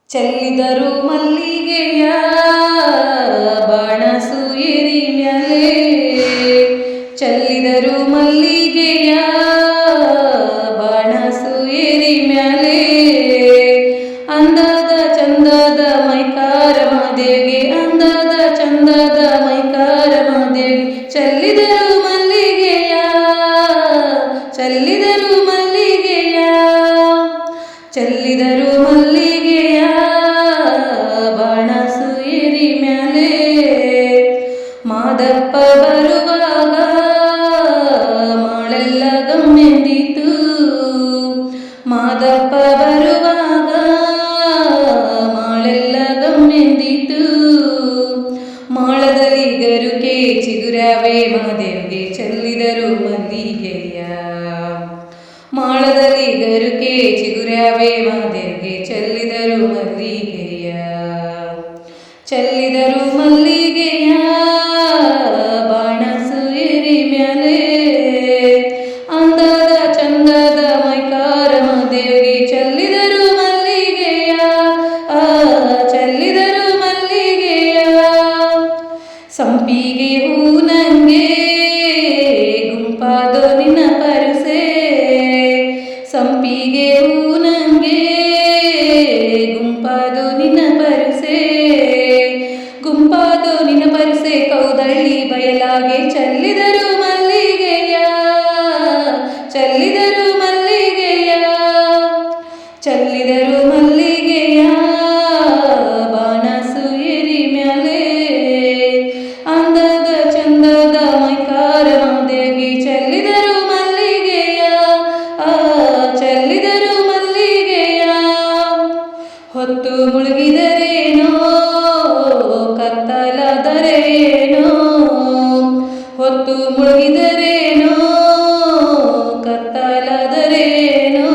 ಚೆಲ್ಲಿದರು ಮಲ್ಲಿಗೆಯ ಬಾಣ ಸೂಯರಿ ಮ್ಯಾಲೆ, ಚೆಲ್ಲಿದರು ಮಲ್ಲಿಗೆಯ ಬಾಣ ಸೂಯರಿ ಮ್ಯಾಲೆ. ಅಂದದ ಚಂದದ ಮೈಕಾರ ಮಾದೇವಿಗೆ, ಅಂದದ ಚಂದದ ಮೈಕಾರ ಮಾದೇವಿಗೆ, ಚೆಲ್ಲಿದರು ಮಲ್ಲಿಗೆಯ, ಚೆಲ್ಲಿದರು ಮಲ್ಲಿಗೆಯ, ಚೆಲ್ಲಿದರು ಮಲ್ಲಿಗೆಯ ಬಾಣ ಸೂಯರಿ ಮ್ಯಾಲೆ. ಮಾದಪ್ಪ ಬರುವಾಗ ಮಾಳೆಲ್ಲ ಗಮ್ಮೆಂದಿತು, ಮಾದಪ್ಪ ಬರುವಾಗ ಮಾಳೆಲ್ಲ ಗಮ್ಮೆಂದಿತು. ಮಾಳದಲ್ಲಿ ಗರುಕೆ ಚಿಗುರವೇ ಮಾದೇವಿಗೆ, ಚೆಲ್ಲಿದರು ಮಲ್ಲಿಗೆಯ. ಮಾಳದಲ್ಲಿ ಗರುಕೆ ಚಿಗುರವೇ ಮಾದೇವಿಗೆ, ಚೆಲ್ಲಿದರು ಮಲ್ಲಿಗೆಯ, ಚೆಲ್ಲಿದರು ಮಲ್ಲಿಗೆಯ ಬಾಣ ಸೂಯರಿ ಮ್ಯಾಲೆ. ಅಂದದ ಚಂದದ ಮೈಕಾರ ಮಾದೇವಿಗೆ, ಚೆಲ್ಲಿದರು ಮಲ್ಲಿಗೆಯ, ಚೆಲ್ಲಿದರು ಮಲ್ಲಿಗೆಯ. ಸಂಪಿಗೆ ಹೂ ನಂಗೆ ಗುಂಪಾದೋ ನಿನ್ನ ಪರುಸೆ, ಸಂಪಿಗೆ ಹೂ ನಂಗೆ ಗುಂಪಾದೋ ನಿನ್ನ ಪರುಸೆ, ಗುಂಪಾದೋ ನಿನ್ನ ಪರುಸೆ ಕೌದಳ್ಳಿ ಬಯಲಾಗೆ, ಚೆಲ್ಲಿದರು ಮಲ್ಲಿಗೆಯ, ಚೆಲ್ಲಿದರು ಮಲ್ಲಿಗೆಯ, ಚೆಲ್ಲಿದರು ಮಲ್ಲಿಗೆಯ ಬಾಣ ಸೂಯರಿ ಮ್ಯಾಲೆ. ಅಂದದ ಚಂದದ ಮೈಕಾರ ಮಾದೇವಿಗೆ, ಚೆಲ್ಲಿದರು ಮಲ್ಲಿಗೆಯ, ಚೆಲ್ಲಿದರು ಮಲ್ಲಿಗೆಯ. ಹೊತ್ತು ಮುಳುಗಿದರೇನೋ ಕತ್ತಲಾದರೇನೋ, ಹೊತ್ತು ಮುಳುಗಿದರೇನೋ ಕತ್ತಲಾದರೇನೋ.